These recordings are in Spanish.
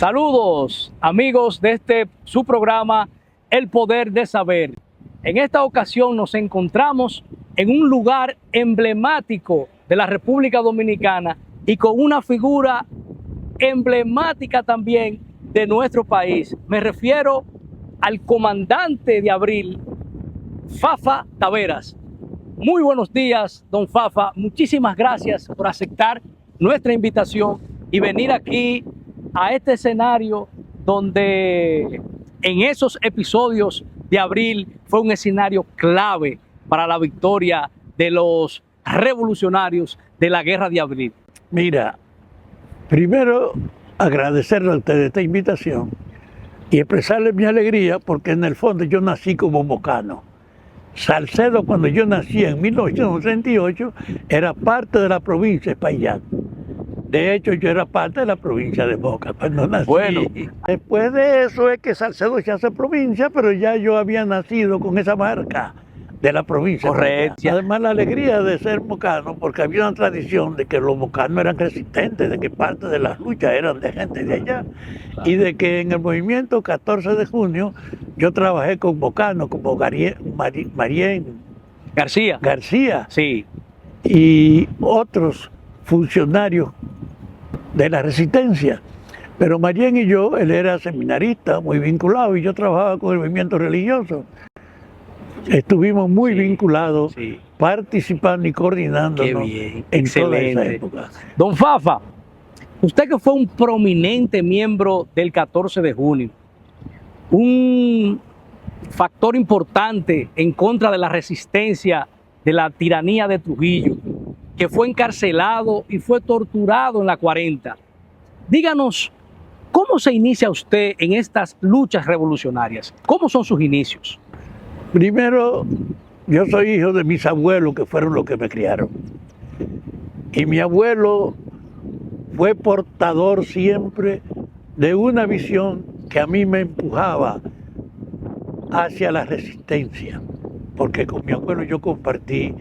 Saludos amigos de su programa El Poder de Saber. En esta ocasión nos encontramos en un lugar emblemático de la República Dominicana y con una figura emblemática también de nuestro país. Me refiero al comandante de Abril, Fafa Taveras. Muy buenos días, don Fafa. Muchísimas gracias por aceptar nuestra invitación y venir aquí a este escenario donde en esos episodios de Abril fue un escenario clave para la victoria de los revolucionarios de la Guerra de Abril. Mira, primero agradecerle a ustedes esta invitación y expresarle mi alegría porque en el fondo yo nací como mocano. Salcedo, cuando yo nací en 1938, era parte de la provincia de Espaillat. De hecho, yo era parte de la provincia de Moca cuando nací. Bueno, después de eso es que Salcedo se hace provincia, pero ya yo había nacido con esa marca de la provincia. Correcto. Además, la alegría de ser mocano, porque había una tradición de que los mocanos eran resistentes, de que parte de las luchas eran de gente de allá, y de que en el movimiento 14 de junio yo trabajé con mocanos como Marién García sí, y otros funcionarios de la resistencia. Pero Marién y yo, él era seminarista, muy vinculado, y yo trabajaba con el movimiento religioso. Estuvimos muy vinculados, participando y coordinándonos en toda esa época. Don Fafa, usted que fue un prominente miembro del 14 de junio, un factor importante en contra de la resistencia de la tiranía de Trujillo, que fue encarcelado y fue torturado en la 40. Díganos, ¿cómo se inicia usted en estas luchas revolucionarias? ¿Cómo son sus inicios? Primero, yo soy hijo de mis abuelos, que fueron los que me criaron. Y mi abuelo fue portador siempre de una visión que a mí me empujaba hacia la resistencia. Porque con mi abuelo yo compartí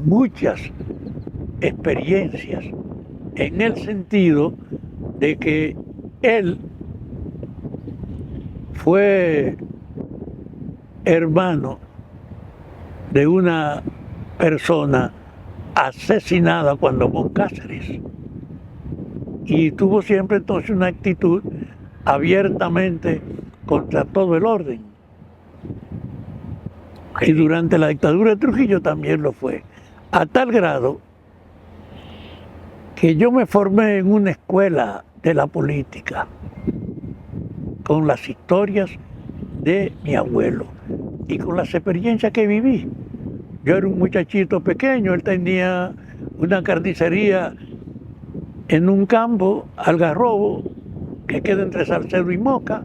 muchas experiencias en el sentido de que él fue hermano de una persona asesinada cuando hubo Cáceres y tuvo siempre entonces una actitud abiertamente contra todo el orden. Y durante la dictadura de Trujillo también lo fue, a tal grado que yo me formé en una escuela de la política con las historias de mi abuelo y con las experiencias que viví. Yo era un muchachito pequeño, él tenía una carnicería en un campo, Algarrobo, que queda entre Salcedo y Moca.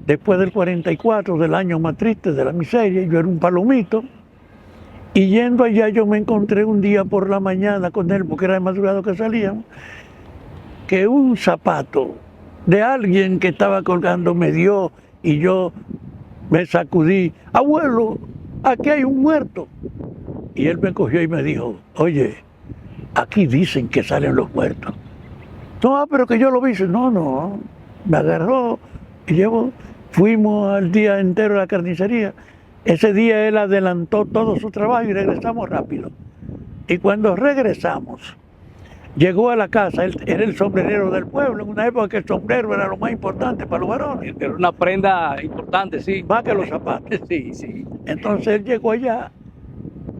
Después del 44, del año más triste de la miseria, yo era un palomito. Y yendo allá yo me encontré un día por la mañana con él, porque era de madrugada que salíamos, que un zapato de alguien que estaba colgando me dio y yo me sacudí. Abuelo, aquí hay un muerto. Y él me cogió y me dijo, oye, aquí dicen que salen los muertos. No, pero que yo lo vi. No, me agarró y fuimos al día entero a la carnicería. Ese día él adelantó todo su trabajo y regresamos rápido. Y cuando regresamos, llegó a la casa, él era el sombrerero del pueblo, en una época que el sombrero era lo más importante para los varones. Era una prenda importante, sí. Más que los zapatos. Sí. Entonces él llegó allá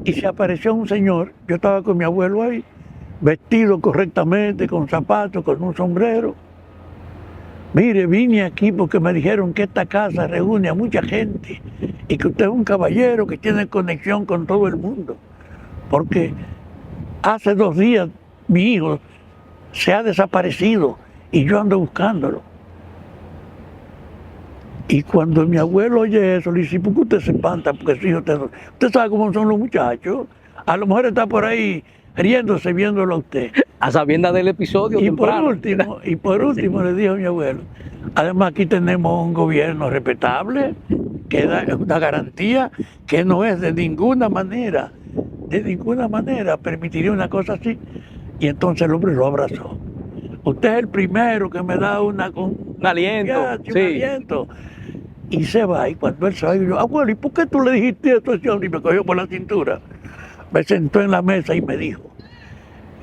y se apareció un señor, yo estaba con mi abuelo ahí, vestido correctamente, con zapatos, con un sombrero. Mire, vine aquí porque me dijeron que esta casa reúne a mucha gente y que usted es un caballero que tiene conexión con todo el mundo. Porque hace 2 días mi hijo se ha desaparecido y yo ando buscándolo. Y cuando mi abuelo oye eso, le dice, ¿por qué usted se espanta? Porque su hijo usted sabe cómo son los muchachos. A lo mejor está por ahí riéndose viéndolo a usted. A sabiendas del episodio temprano. Por último le dijo a mi abuelo, además aquí tenemos un gobierno respetable, que da una garantía que no es de ninguna manera permitiría una cosa así. Y entonces el hombre lo abrazó. usted es el primero que me da un aliento, un sí. aliento. Y se va, y cuando él se va, yo, abuelo, ¿y por qué tú le dijiste esto a ese hombre? Y me cogió por la cintura, me sentó en la mesa y me dijo,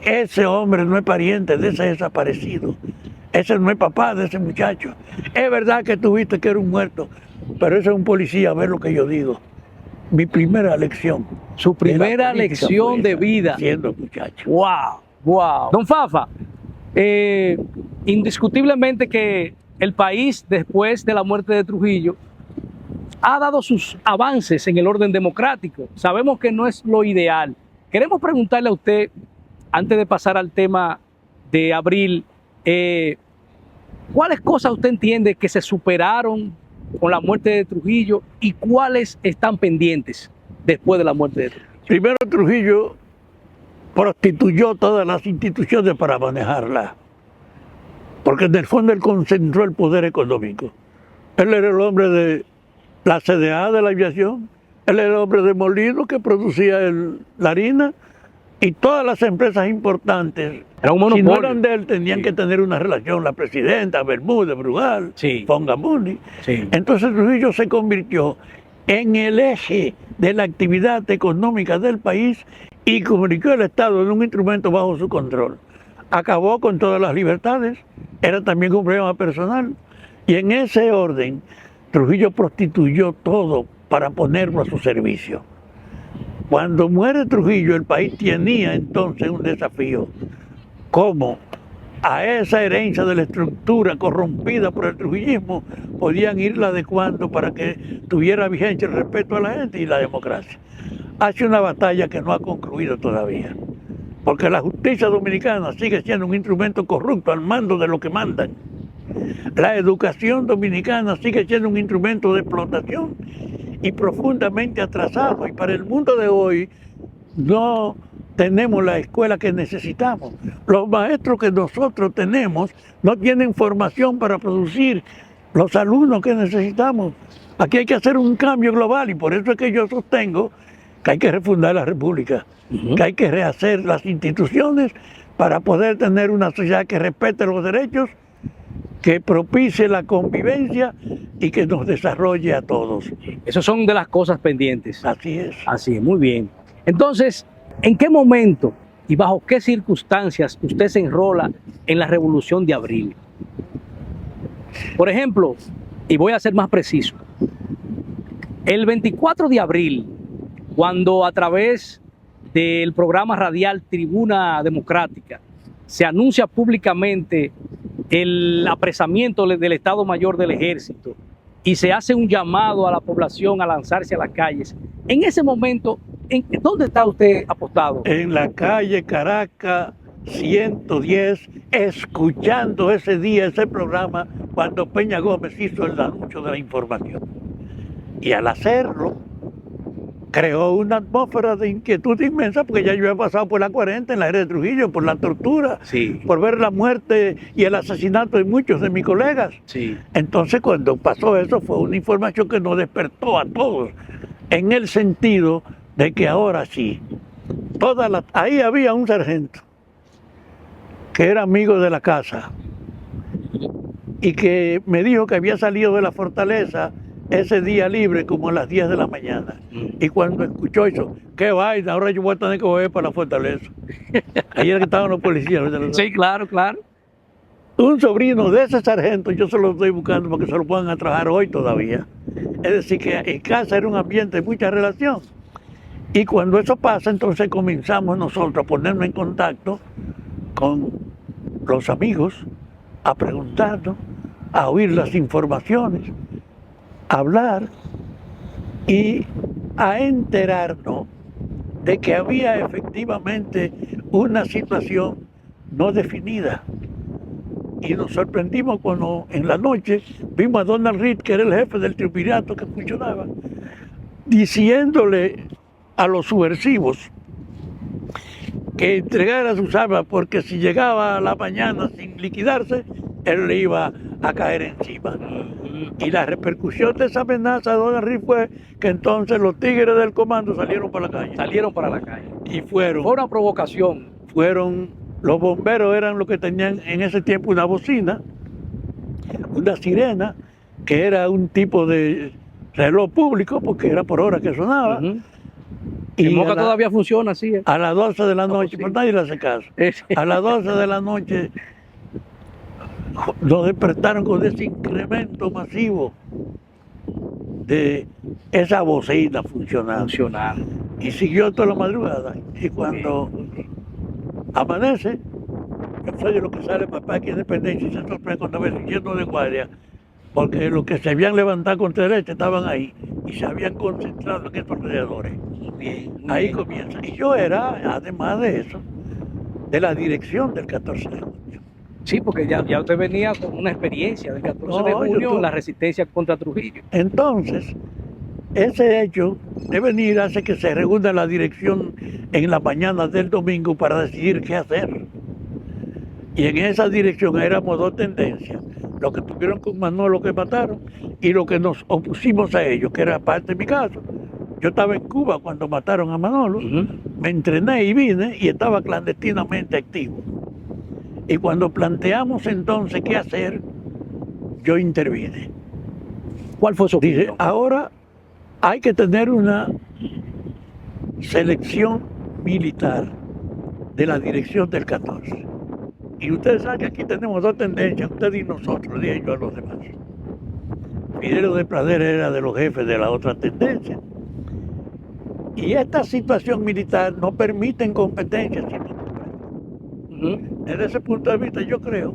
ese hombre no es pariente de ese desaparecido, ese no es papá de ese muchacho. Es verdad que tú viste que era un muerto, pero ese es un policía, a ver lo que yo digo. Mi primera lección. Su primera lección de vida. Siendo muchacho. ¡Wow! ¡Wow! Don Fafa, indiscutiblemente que el país, después de la muerte de Trujillo, ha dado sus avances en el orden democrático. Sabemos que no es lo ideal. Queremos preguntarle a usted, antes de pasar al tema de Abril, ¿cuáles cosas usted entiende que se superaron con la muerte de Trujillo y cuáles están pendientes después de la muerte de Trujillo? Primero, Trujillo prostituyó todas las instituciones para manejarla, porque en el fondo él concentró el poder económico. Él era el hombre de la CDA de la aviación, él era el hombre de Molino que producía la harina, y todas las empresas importantes, Era un monopolio. si no eran de él, tenían que tener una relación, la presidenta, Bermúdez, Brugal, Fongamundi. Sí. Entonces Trujillo se convirtió en el eje de la actividad económica del país y convirtió al Estado en un instrumento bajo su control. Acabó con todas las libertades, era también un problema personal, y en ese orden Trujillo prostituyó todo para ponerlo a su servicio. Cuando muere Trujillo, el país tenía entonces un desafío, cómo a esa herencia de la estructura corrompida por el trujillismo podían irla adecuando para que tuviera vigencia el respeto a la gente y la democracia. Hace una batalla que no ha concluido todavía, porque la justicia dominicana sigue siendo un instrumento corrupto al mando de lo que mandan. La educación dominicana sigue siendo un instrumento de explotación y profundamente atrasado, y para el mundo de hoy no tenemos la escuela que necesitamos. Los maestros que nosotros tenemos no tienen formación para producir los alumnos que necesitamos. Aquí hay que hacer un cambio global, y por eso es que yo sostengo que hay que refundar la República, que hay que rehacer las instituciones para poder tener una sociedad que respete los derechos, que propicie la convivencia y que nos desarrolle a todos. Esas son de las cosas pendientes. Así es. Así es, muy bien. Entonces, ¿en qué momento y bajo qué circunstancias usted se enrola en la Revolución de Abril? Por ejemplo, y voy a ser más preciso, el 24 de abril, cuando a través del programa radial Tribuna Democrática se anuncia públicamente el apresamiento del Estado Mayor del Ejército y se hace un llamado a la población a lanzarse a las calles, en ese momento, ¿dónde está usted apostado? En la calle Caracas 110, escuchando ese día ese programa cuando Peña Gómez hizo el anuncio de la información. Y al hacerlo, creó una atmósfera de inquietud inmensa, porque ya yo he pasado por la 40 en la era de Trujillo, por la tortura, por ver la muerte y el asesinato de muchos de mis colegas. Entonces, cuando pasó eso, fue una información que nos despertó a todos, en el sentido de que ahora sí, ahí había un sargento que era amigo de la casa y que me dijo que había salido de la fortaleza ese día libre como a las 10 de la mañana. Y cuando escuchó eso, qué vaina, ahora yo voy a tener que volver para la fortaleza. Ayer que estaban los policías. Sí, claro, claro. Un sobrino de ese sargento, yo se lo estoy buscando para que se lo puedan a trabajar hoy todavía. Es decir, que en casa era un ambiente de mucha relación. Y cuando eso pasa, entonces comenzamos nosotros a ponernos en contacto con los amigos, a preguntarnos, a oír las informaciones, a hablar y a enterarnos de que había efectivamente una situación no definida. Y nos sorprendimos cuando en la noche vimos a Donald Reed, que era el jefe del triunvirato que funcionaba, diciéndole a los subversivos que entregara sus armas, porque si llegaba a la mañana sin liquidarse, él le iba a caer encima. Y la repercusión de esa amenaza de Donald Reed fue que entonces los tigres del comando salieron para la calle. Salieron para la calle. Y fueron. Fue una provocación. Fueron Los bomberos eran los que tenían en ese tiempo una bocina, una sirena, que era un tipo de reloj público, porque era por hora que sonaba. Y en a Moca todavía funciona así. a las 12 de la noche, sí. pues nadie le hace caso. A las 12 de la noche nos despertaron con ese incremento masivo de esa bocina funcionando. Y siguió toda la madrugada. Y cuando amanece, yo soy de lo que sale papá aquí en Independencia y se sorprende cuando ve yendo de guardia, porque los que se habían levantado contra derecha estaban ahí y se habían concentrado en estos alrededores. Ahí comienza. Y yo era, además de eso, de la dirección del 14 de junio. Sí, porque ya usted venía con una experiencia del 14 de junio en la resistencia contra Trujillo. Entonces, ese hecho de venir hace que se reúna la dirección en la mañana del domingo para decidir qué hacer. Y en esa dirección éramos dos tendencias, los que estuvieron con Manolo que mataron y los que nos opusimos a ellos, que era parte de mi caso. Yo estaba en Cuba cuando mataron a Manolo, me entrené y vine y estaba clandestinamente activo. Y cuando planteamos entonces qué hacer, yo intervine. ¿Cuál fue su opinión? Dice, ahora hay que tener una selección militar de la dirección del 14. Y ustedes saben que aquí tenemos dos tendencias, ustedes y nosotros, dije yo a los demás. Fidel de Pradera era de los jefes de la otra tendencia. Y esta situación militar no permite competencias. Desde ese punto de vista yo creo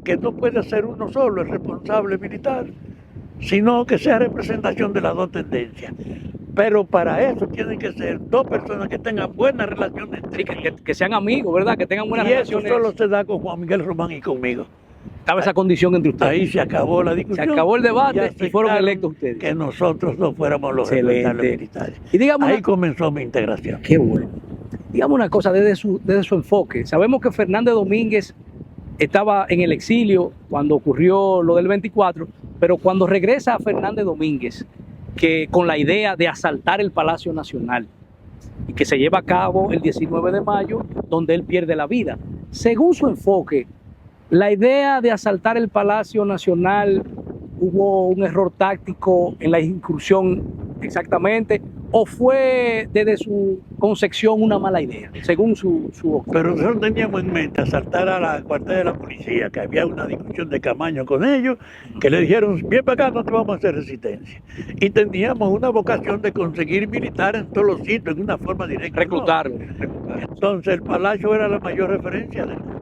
que no puede ser uno solo el responsable militar, sino que sea representación de las dos tendencias. Pero para eso tienen que ser dos personas que tengan buenas relaciones. Sí, que sean amigos, ¿verdad? Que tengan buenas relaciones. Y eso solo se da con Juan Miguel Román y conmigo. Estaba esa condición entre ustedes. Ahí se acabó la discusión. Se acabó el debate y fueron electos ustedes. Que nosotros no fuéramos los responsables militares. Y digamos ahí comenzó mi integración. Qué bueno. Digamos una cosa desde su enfoque. Sabemos que Fernández Domínguez estaba en el exilio cuando ocurrió lo del 24, pero cuando regresa a Fernández Domínguez, que con la idea de asaltar el Palacio Nacional y que se lleva a cabo el 19 de mayo, donde él pierde la vida. Según su enfoque, la idea de asaltar el Palacio Nacional, ¿hubo un error táctico en la incursión exactamente? ¿O fue desde su concepción una mala idea, según su Pero nosotros teníamos en mente asaltar a la cuartel de la policía, que había una discusión de Camaño con ellos, que le dijeron, bien para acá, nosotros vamos a hacer resistencia. Y teníamos una vocación de conseguir militares en todos los sitios, en una forma directa. Reclutarlo. Entonces el Palacio era la mayor referencia de época.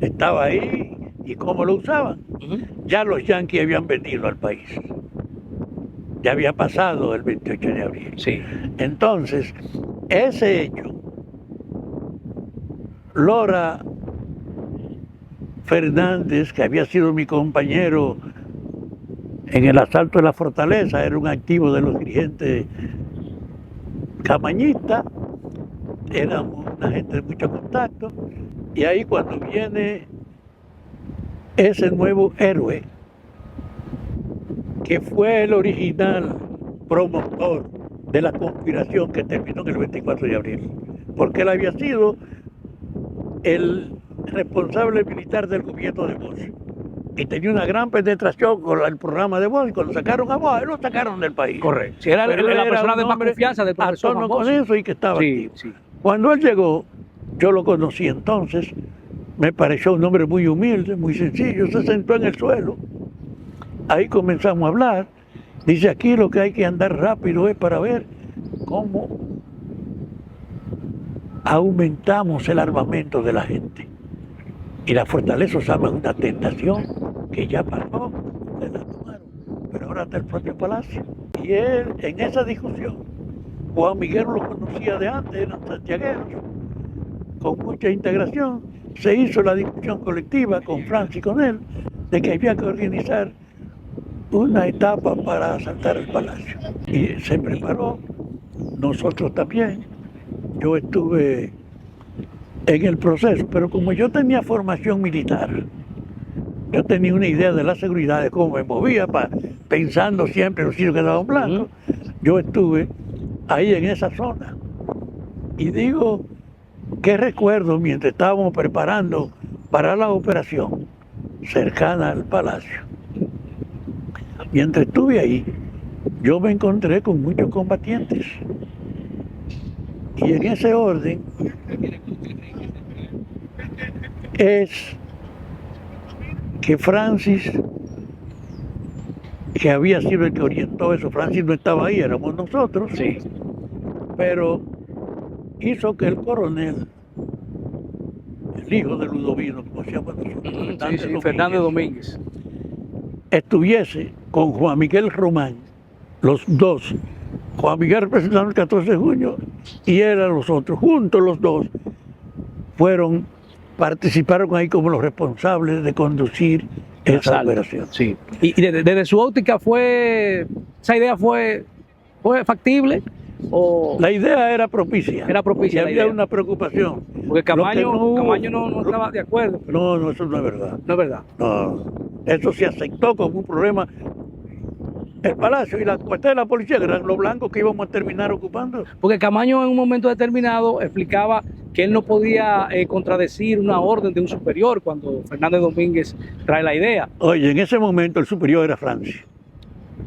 Estaba ahí y cómo lo usaban. Ya los yanquis habían venido al país. Ya había pasado el 28 de abril. Sí. Entonces, ese hecho, Lora Fernández, que había sido mi compañero en el asalto de la fortaleza, era un activo de los dirigentes camañistas, éramos una gente de mucho contacto, y ahí cuando viene ese nuevo héroe, que fue el original promotor de la conspiración que terminó en el 24 de abril, porque él había sido el responsable militar del gobierno de Bosch y tenía una gran penetración con el programa de Bosch. Cuando sacaron a Bosch, lo sacaron del país. Correcto. Si era la persona de más confianza del profesor Juan Bosch. Con eso y que estaba sí, activo. Sí. Cuando él llegó, yo lo conocí entonces, me pareció un hombre muy humilde, muy sencillo, se sentó en el suelo. Ahí comenzamos a hablar. Dice, aquí lo que hay que andar rápido es para ver cómo aumentamos el armamento de la gente. Y la fortaleza usaba una tentación que ya pasó, ustedes la tomaron, pero ahora está el propio Palacio. Y él, en esa discusión, Juan Miguel lo conocía de antes, eran santiagueros, con mucha integración, se hizo la discusión colectiva con Francis y con él, de que había que organizar una etapa para asaltar el Palacio. Y se preparó, nosotros también. Yo estuve en el proceso, pero como yo tenía formación militar, yo tenía una idea de la seguridad, de cómo me movía, pensando siempre en los sitios que daban blancos. Yo estuve ahí en esa zona. Y digo que recuerdo mientras estábamos preparando para la operación cercana al palacio. Mientras estuve ahí, yo me encontré con muchos combatientes. Y en ese orden es que Francis, que había sido el que orientó eso, Francis no estaba ahí, éramos nosotros, Sí. pero hizo que el coronel, el hijo de Ludovino, como se llama nosotros, Sí, Fernández Domínguez. estuviese con Juan Miguel Román, los dos. Juan Miguel representando el 14 de junio y eran los otros, juntos los dos, participaron ahí como los responsables de conducir esa operación. Sí. Y desde su óptica esa idea fue factible o La idea era propicia. era propicia Y la había idea? una preocupación. Porque Camaño Camaño no estaba de acuerdo. No, eso no es verdad. No es verdad. No, eso se aceptó como un problema. El palacio y la cuartel de la policía, que eran los blancos que íbamos a terminar ocupando. Porque Camaño en un momento determinado explicaba que él no podía contradecir una orden de un superior cuando Fernández Domínguez trae la idea. Oye, en ese momento el superior era Francis,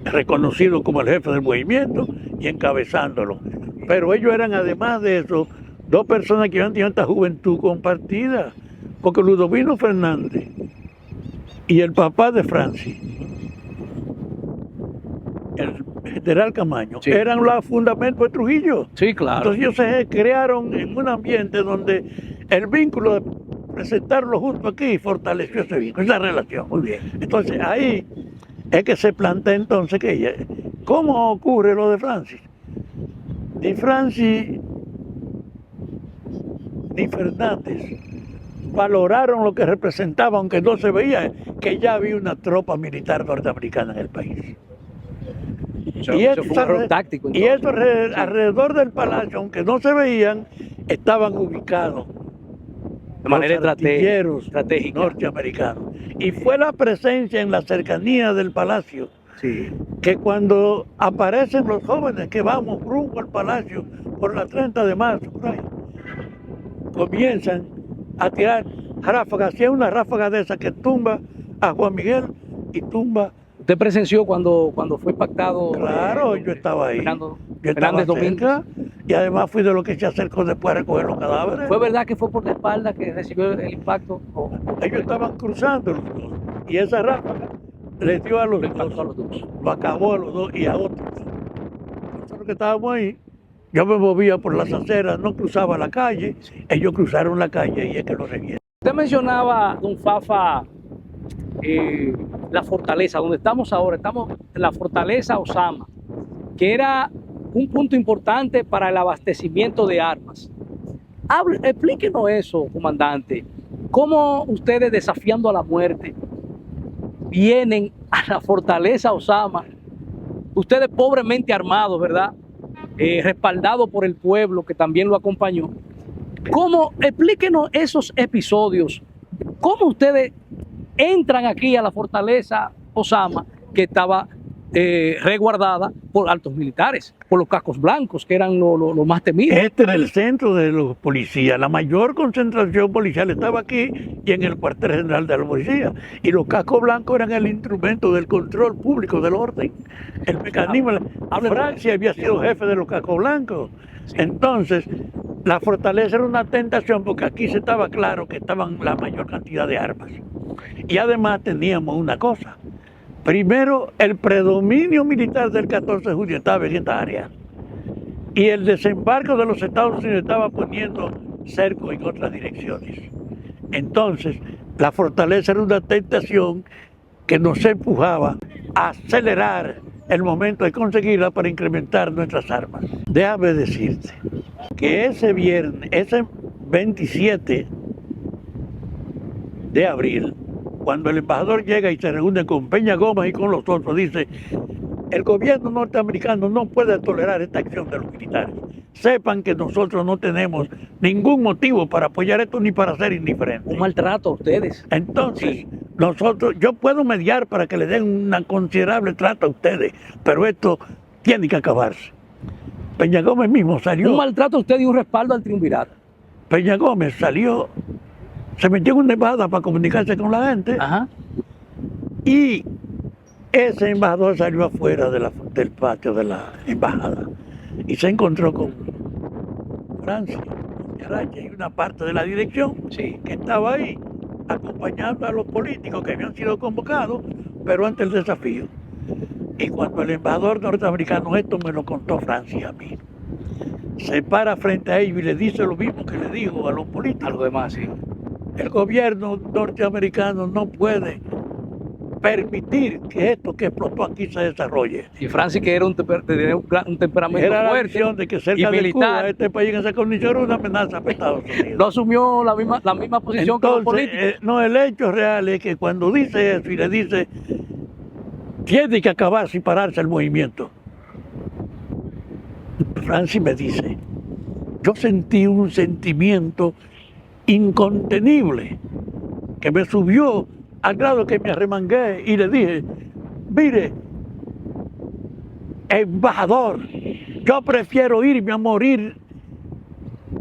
reconocido como el jefe del movimiento y encabezándolo. Pero ellos eran, además de eso, dos personas que habían tenido esta juventud compartida, porque Ludovino Fernández y el papá de Francis, el general Camaño, Sí. eran los fundamentos de Trujillo. Sí, claro. Entonces ellos se crearon en un ambiente donde el vínculo de presentarlo junto aquí fortaleció ese vínculo, esa relación. Muy bien. Entonces ahí es que se plantea entonces que ¿cómo ocurre lo de Francis? Ni Francis ni Fernández valoraron lo que representaba, aunque no se veía que ya había una tropa militar norteamericana en el país. Eso fue un error táctico. Y eso alrededor del palacio, aunque no se veían, estaban ubicados de manera los artilleros estratégica. norteamericanos. Y fue la presencia en la cercanía del palacio Sí. que cuando aparecen los jóvenes que vamos rumbo al palacio por la 30 de marzo, por ahí, comienzan a tirar ráfagas. Si es una ráfaga de esa que tumba a Juan Miguel y tumba. ¿Usted presenció cuando fue pactado? Claro, yo estaba ahí. Yo estaba Fernández Domínguez. cerca, y además fui de los que se acercó después a recoger los cadáveres. ¿Fue verdad que fue por la espalda que recibió el impacto? Ellos estaban cruzando los dos, y esa ráfaga les dio a los dos, lo acabó a los dos y a otros. Nosotros que estábamos ahí, yo me movía por las aceras, no cruzaba la calle, ellos cruzaron la calle y es que lo revieron. Usted mencionaba, don Fafa, la fortaleza, donde estamos ahora, estamos en la fortaleza Osama, que era un punto importante para el abastecimiento de armas. Explíquenos eso, comandante. ¿Cómo ustedes, desafiando a la muerte, vienen a la fortaleza Osama? Ustedes pobremente armados, ¿verdad? Respaldados por el pueblo que también lo acompañó. Explíquenos esos episodios. ¿Cómo ustedes entran aquí a la fortaleza Osama, que estaba resguardada por altos militares, por los cascos blancos, que eran los más temidos? Este era el centro de los policías. La mayor concentración policial estaba aquí y en el cuartel general de la policía. Y los cascos blancos eran el instrumento del control público del orden. El mecanismo. Francia había sido jefe de los cascos blancos. Entonces, la fortaleza era una tentación porque aquí se estaba claro que estaban la mayor cantidad de armas. Y además teníamos una cosa. Primero, el predominio militar del 14 de julio estaba en esta área. Y el desembarco de los Estados Unidos estaba poniendo cerco en otras direcciones. Entonces, la fortaleza era una tentación que nos empujaba a acelerar el momento de conseguirla para incrementar nuestras armas. Déjame decirte que ese viernes, ese 27 de abril, cuando el embajador llega y se reúne con Peña Gómez y con los otros, dice: el gobierno norteamericano no puede tolerar esta acción de los militares. Sepan que nosotros no tenemos ningún motivo para apoyar esto ni para ser indiferentes. Un maltrato a ustedes. Entonces, yo puedo mediar para que le den un considerable trato a ustedes, pero esto tiene que acabarse. Peña Gómez mismo salió. Un maltrato a ustedes y un respaldo al triunvirato. Peña Gómez salió, se metió en una embajada para comunicarse con la gente. Ajá. Y ese embajador salió afuera del patio de la embajada y se encontró con Francia Araña y una parte de la dirección Sí. que estaba ahí acompañando a los políticos que habían sido convocados, pero ante el desafío. Y cuando el embajador norteamericano, esto me lo contó Francia a mí, se para frente a ellos y le dice lo mismo que le dijo a los A políticos. los demás, sí. El gobierno norteamericano no puede permitir que esto que explotó aquí se desarrolle. Y Francis, que era tenía un temperamento Era la fuerte visión de que y cerca de militar, Cuba, este país en esa condición era una amenaza para Estados Unidos. no asumió la misma posición que los Entonces, políticos. no, el hecho real es que cuando dice eso y le dice, tiene que acabarse y pararse el movimiento, Francis me dice, yo sentí un sentimiento incontenible que me subió al grado que me arremangué y le dije, mire, embajador, yo prefiero irme a morir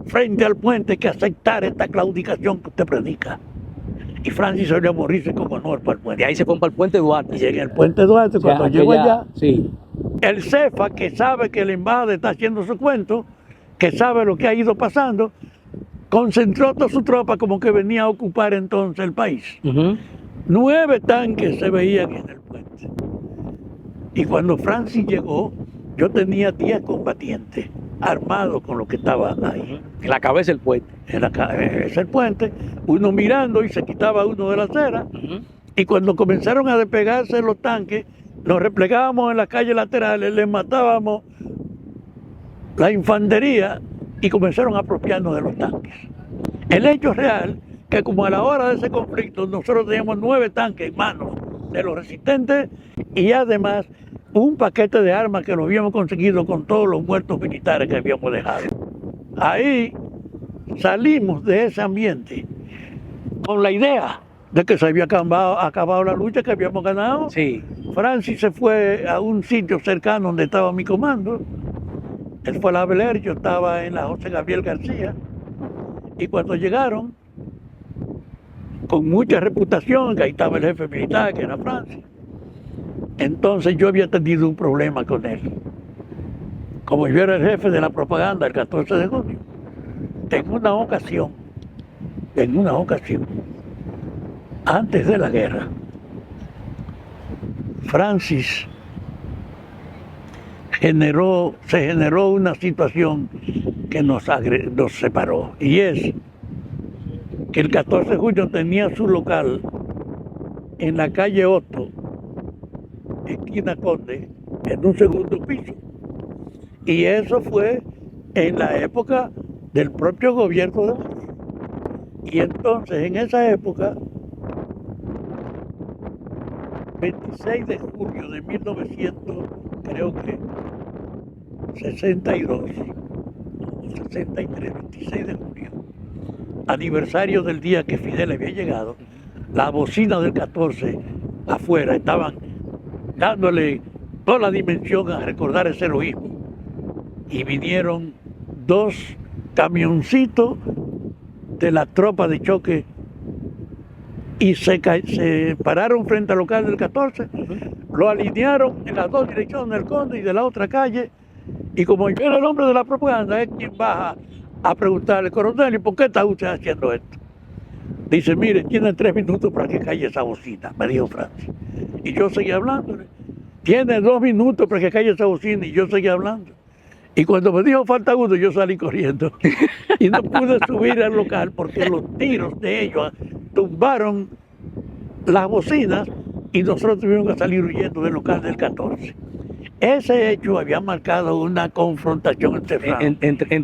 frente al puente que aceptar esta claudicación que usted predica. Y Francis salió a morirse con honor para el De puente. ahí se fue para el puente Duarte. Y en el puente Duarte, O sea, cuando llegó allá, Sí. el cefa, que sabe que el embajador está haciendo su cuento, que sabe lo que ha ido pasando, concentró toda su tropa como que venía a ocupar entonces el país. Ujú. 9 tanques se veían en el puente. Y cuando Francis llegó, yo tenía 10 combatientes armados con lo que estaba ahí. En la cabeza del puente. Es el puente, uno mirando y se quitaba uno de la acera. Ujú. Y cuando comenzaron a despegarse los tanques, nos replegábamos en las calles laterales, les matábamos la infantería y comenzaron a apropiarnos de los tanques. El hecho real que como a la hora de ese conflicto nosotros teníamos 9 tanques en manos de los resistentes y además un paquete de armas que lo habíamos conseguido con todos los muertos militares que habíamos dejado. Ahí salimos de ese ambiente con la idea de que se había acabado la lucha, que habíamos ganado. Sí. Francis se fue a un sitio cercano donde estaba mi comando. Él fue a la Bel Air, yo estaba en la José Gabriel García. Y cuando llegaron, con mucha reputación, que ahí estaba el jefe militar, que era Francis, entonces yo había tenido un problema con él. Como yo era el jefe de la propaganda el 14 de junio, en una ocasión, antes de la guerra, Francis se generó una situación que nos separó, y es que el 14 de junio tenía su local en la calle Otto, esquina Conde, en un segundo piso. Y eso fue en la época del propio gobierno de Bush. Y entonces, en esa época, 26 de julio de 1962, o 63, 26 de julio, aniversario del día que Fidel había llegado, la bocina del 14 afuera estaban dándole toda la dimensión a recordar ese heroísmo. Y vinieron 2 camioncitos de la tropa de choque y se pararon frente al local del 14, lo alinearon en las 2 direcciones del Conde y de la otra calle, y como yo era el hombre de la propaganda, es quien baja a preguntarle, coronel, ¿y por qué está usted haciendo esto? Dice, mire, tiene 3 minutos para que calle esa bocina, me dijo Francis. Y yo seguí hablándole. Tiene 2 minutos para que calle esa bocina, y yo seguí hablando. Y cuando me dijo falta 1, yo salí corriendo. Y no pude subir al local porque los tiros de ellos tumbaron las bocinas y nosotros tuvimos que salir huyendo del local del 14. Ese hecho había marcado una confrontación Entre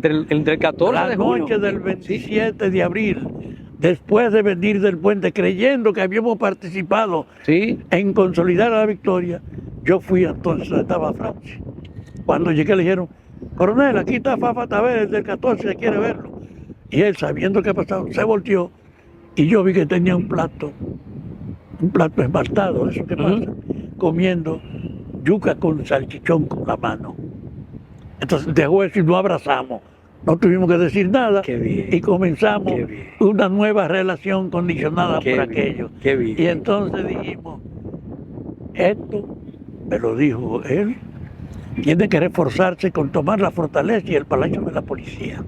el 14 la de junio. noche del 27 de abril, después de venir del puente, creyendo que habíamos participado Sí. en consolidar la victoria. Yo fui entonces donde estaba Francis. Cuando llegué le dijeron, coronel, aquí está Fafa Taveras del 14, quiere verlo. Y él, sabiendo qué ha pasado, se volteó y yo vi que tenía un plato esmaltado, eso que pasa, comiendo yuca con salchichón con la mano. Entonces dejó eso y nos abrazamos No tuvimos que decir nada Qué bien. y comenzamos Qué bien. una nueva relación condicionada Qué por bien, aquello. qué bien. Y entonces dijimos, esto, me lo dijo él, tiene que reforzarse con tomar la fortaleza y el palacio de la policía.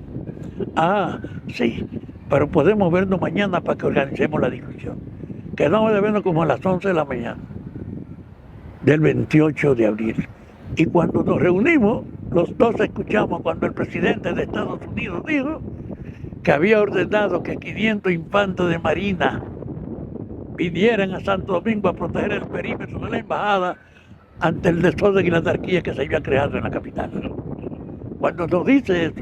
Ah, sí, pero podemos vernos mañana para que organicemos la discusión. Quedamos de vernos como a las 11 de la mañana del 28 de abril. Y cuando nos reunimos, los dos escuchamos cuando el presidente de Estados Unidos dijo que había ordenado que 500 infantes de marina vinieran a Santo Domingo a proteger el perímetro de la embajada ante el desorden y la anarquía que se había creado en la capital. Cuando nos dice eso,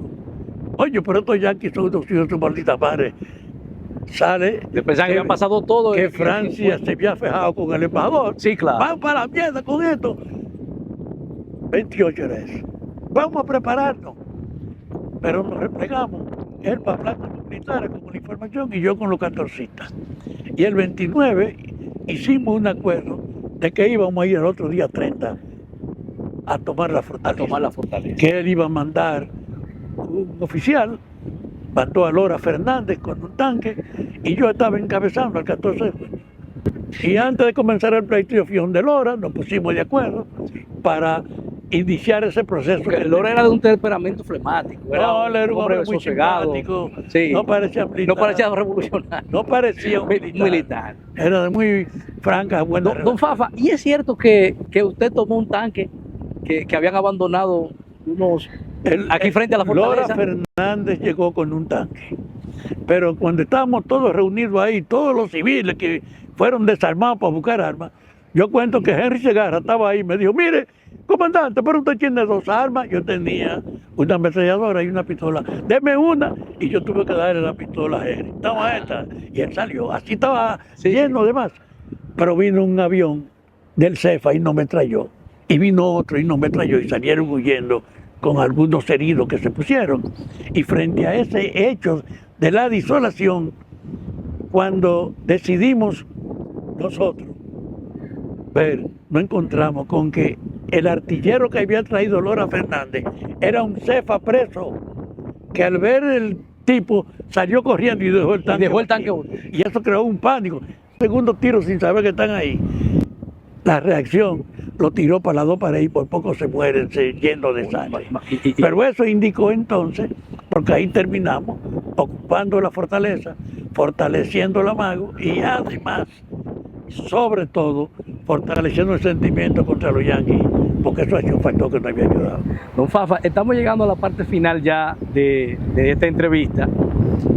oye, pero estos yanquis son unos hijos de su maldita madre, sale Yo pensaba que había pasado todo. que Francia se había fijado con el embajador. Sí, claro. Vamos para la mierda con esto. 28 era eso. Vamos a prepararnos. Pero nos replegamos. Él para hablar con los militares, con la información, y yo con los catorcistas. Y el 29 hicimos un acuerdo de que íbamos a ir el otro día 30 a tomar la fortaleza. Que él iba a mandar un oficial, mandó a Lora Fernández con un tanque, y yo estaba encabezando el 14 de junio. Y antes de comenzar el pleito, yo fui donde Lora, nos pusimos de acuerdo para iniciar ese proceso. Porque Lora era de un temperamento flemático. No, él era un hombre muy sosegado. simpático, Sí. no parecía militar. No parecía revolucionario. No parecía un militar. Era de muy franca, buena Don Fafa, ¿y es cierto que usted tomó un tanque que habían abandonado unos aquí frente a la fortaleza? Lora Fernández llegó con un tanque. Pero cuando estábamos todos reunidos ahí, todos los civiles que fueron desarmados para buscar armas, yo cuento que Henry Segarra estaba ahí y me dijo, mire, comandante, pero usted tiene 2 armas. Yo tenía una ametralladora y una pistola. Deme una. Y yo tuve que darle la pistola a Henry. Estaba esta. Y él salió. Así estaba lleno de más. Pero vino un avión del CEFA y no me trayó. Y vino otro y no me trayó. Y salieron huyendo con algunos heridos que se pusieron. Y frente a ese hecho de la disolación, cuando decidimos nosotros ver, nos encontramos con que el artillero que había traído Lora Fernández era un cefa preso, que al ver el tipo salió corriendo y dejó el tanque. Y eso creó un pánico. Segundo tiro sin saber que están ahí. La reacción lo tiró para las 2 paredes y por poco se mueren, yendo de sangre. Pero eso indicó entonces, porque ahí terminamos ocupando la fortaleza, fortaleciendo la Mago y además, sobre todo, fortaleciendo el sentimiento contra los yanquis, porque eso ha sido un factor que nos había ayudado. Don Fafa, estamos llegando a la parte final ya de esta entrevista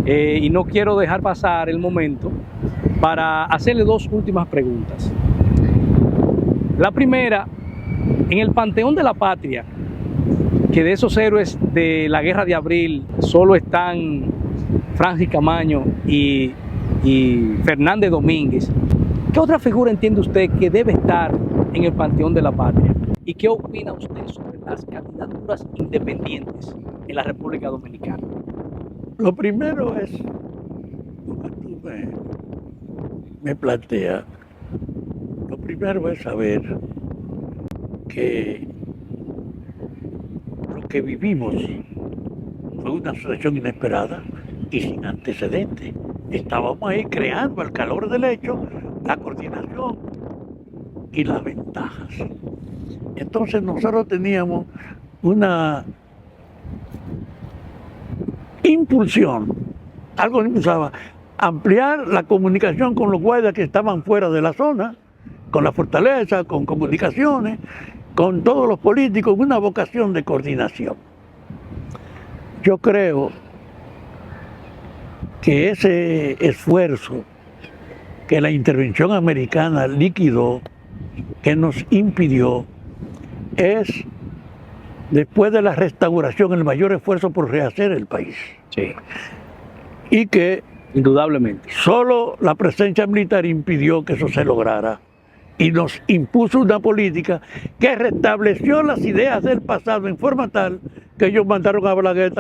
y no quiero dejar pasar el momento para hacerle 2 últimas preguntas. La primera, en el Panteón de la Patria, que de esos héroes de la Guerra de Abril solo están Francis Camaño y Fernández Domínguez, ¿qué otra figura entiende usted que debe estar en el Panteón de la Patria? ¿Y qué opina usted sobre las candidaturas independientes en la República Dominicana? Lo primero es, lo que tú me planteas, lo primero es saber que lo que vivimos fue una situación inesperada y sin antecedentes. Estábamos ahí creando al calor del hecho la coordinación y las ventajas. Entonces nosotros teníamos una impulsión, algo que impulsaba, ampliar la comunicación con los guardias que estaban fuera de la zona, con la fortaleza, con comunicaciones, con todos los políticos, una vocación de coordinación. Yo creo que ese esfuerzo que la intervención americana liquidó, que nos impidió, es, después de la restauración, el mayor esfuerzo por rehacer el país. Sí. Y que indudablemente solo la presencia militar impidió que eso se lograra y nos impuso una política que restableció las ideas del pasado en forma tal que ellos mandaron a Balaguer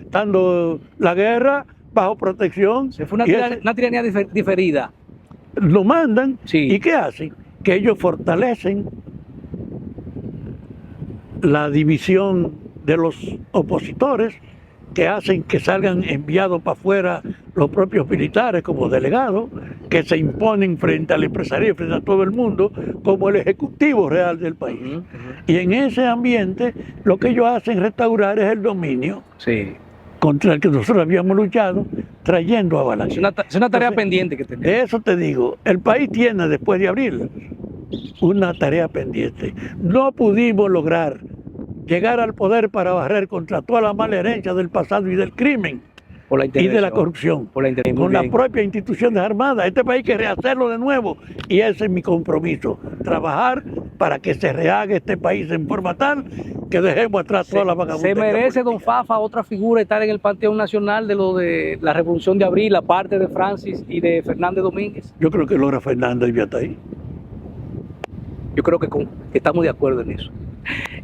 dando la guerra bajo protección. Se fue una tiranía diferida. Lo mandan, sí. ¿Y qué hacen? Que ellos fortalecen la división de los opositores que hacen que salgan enviados para afuera los propios militares como delegados, que se imponen frente al empresario, frente a todo el mundo, como el ejecutivo real del país. Y en ese ambiente lo que ellos hacen restaurar es el dominio contra el que nosotros habíamos luchado, trayendo a Balaguer. Es una tarea pendiente que tenemos. De eso te digo, el país tiene después de abril una tarea pendiente. No pudimos lograr llegar al poder para barrer contra toda la mala herencia del pasado y del crimen y de la corrupción, con las propias instituciones armadas. Este país hay que rehacerlo de nuevo y ese es mi compromiso, trabajar para que se rehaga este país en forma tal que dejemos atrás toda la vagabundería. ¿Se merece, política. don Fafa, otra figura estar en el Panteón Nacional de lo de la Revolución de Abril, aparte de Francis y de Fernández Domínguez? Yo creo que Laura Fernández ya está ahí. Yo creo que estamos de acuerdo en eso.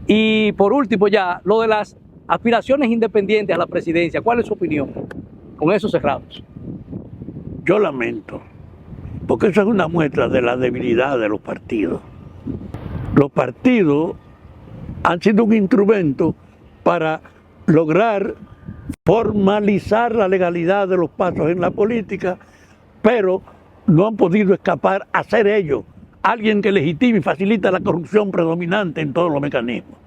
Y por último ya, lo de las aspiraciones independientes a la presidencia, ¿cuál es su opinión? Con eso cerramos. Yo lamento, porque eso es una muestra de la debilidad de los partidos. Los partidos han sido un instrumento para lograr formalizar la legalidad de los pasos en la política, pero no han podido escapar a ser ellos alguien que legitime y facilita la corrupción predominante en todos los mecanismos.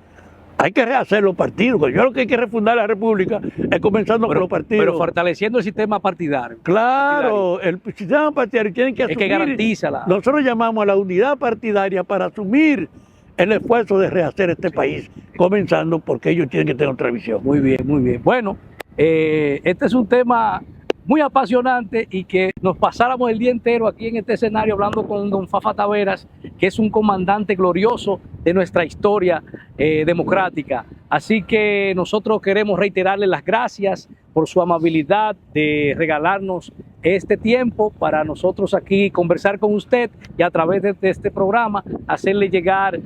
Hay que rehacer los partidos. Yo creo que hay que refundar la República es comenzando por los partidos. Pero fortaleciendo el sistema partidario. Claro, el sistema partidario tiene que asumir. Es que garantiza la... Nosotros llamamos a la unidad partidaria para asumir el esfuerzo de rehacer este país, comenzando porque ellos tienen que tener otra visión. Muy bien, muy bien. Bueno, este es un tema muy apasionante y que nos pasáramos el día entero aquí en este escenario hablando con don Fafa Taveras, que es un comandante glorioso de nuestra historia democrática. Así que nosotros queremos reiterarle las gracias por su amabilidad de regalarnos este tiempo para nosotros aquí conversar con usted y a través de este programa hacerle llegar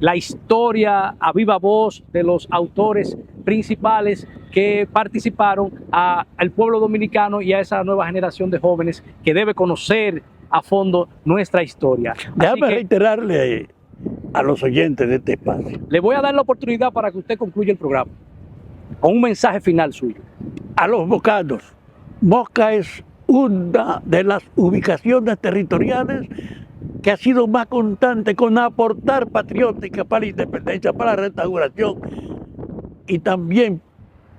la historia a viva voz de los autores principales que participaron al pueblo dominicano y a esa nueva generación de jóvenes que debe conocer a fondo nuestra historia. Déjame reiterarle a los oyentes de este espacio. Le voy a dar la oportunidad para que usted concluya el programa con un mensaje final suyo. A los bocanos, Moca es una de las ubicaciones territoriales que ha sido más constante con aportar patriótica para la independencia, para la restauración y también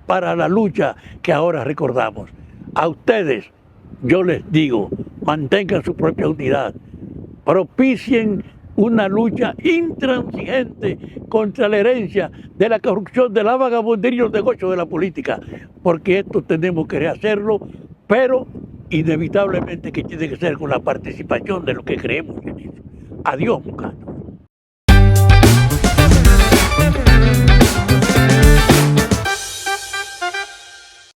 para la lucha que ahora recordamos. A ustedes, yo les digo, mantengan su propia unidad, propicien una lucha intransigente contra la herencia de la corrupción, de la vagabundería y los negocios de la política, porque esto tenemos que rehacerlo, pero inevitablemente que tiene que ser con la participación de los que creemos en eso. Adiós, Mocano.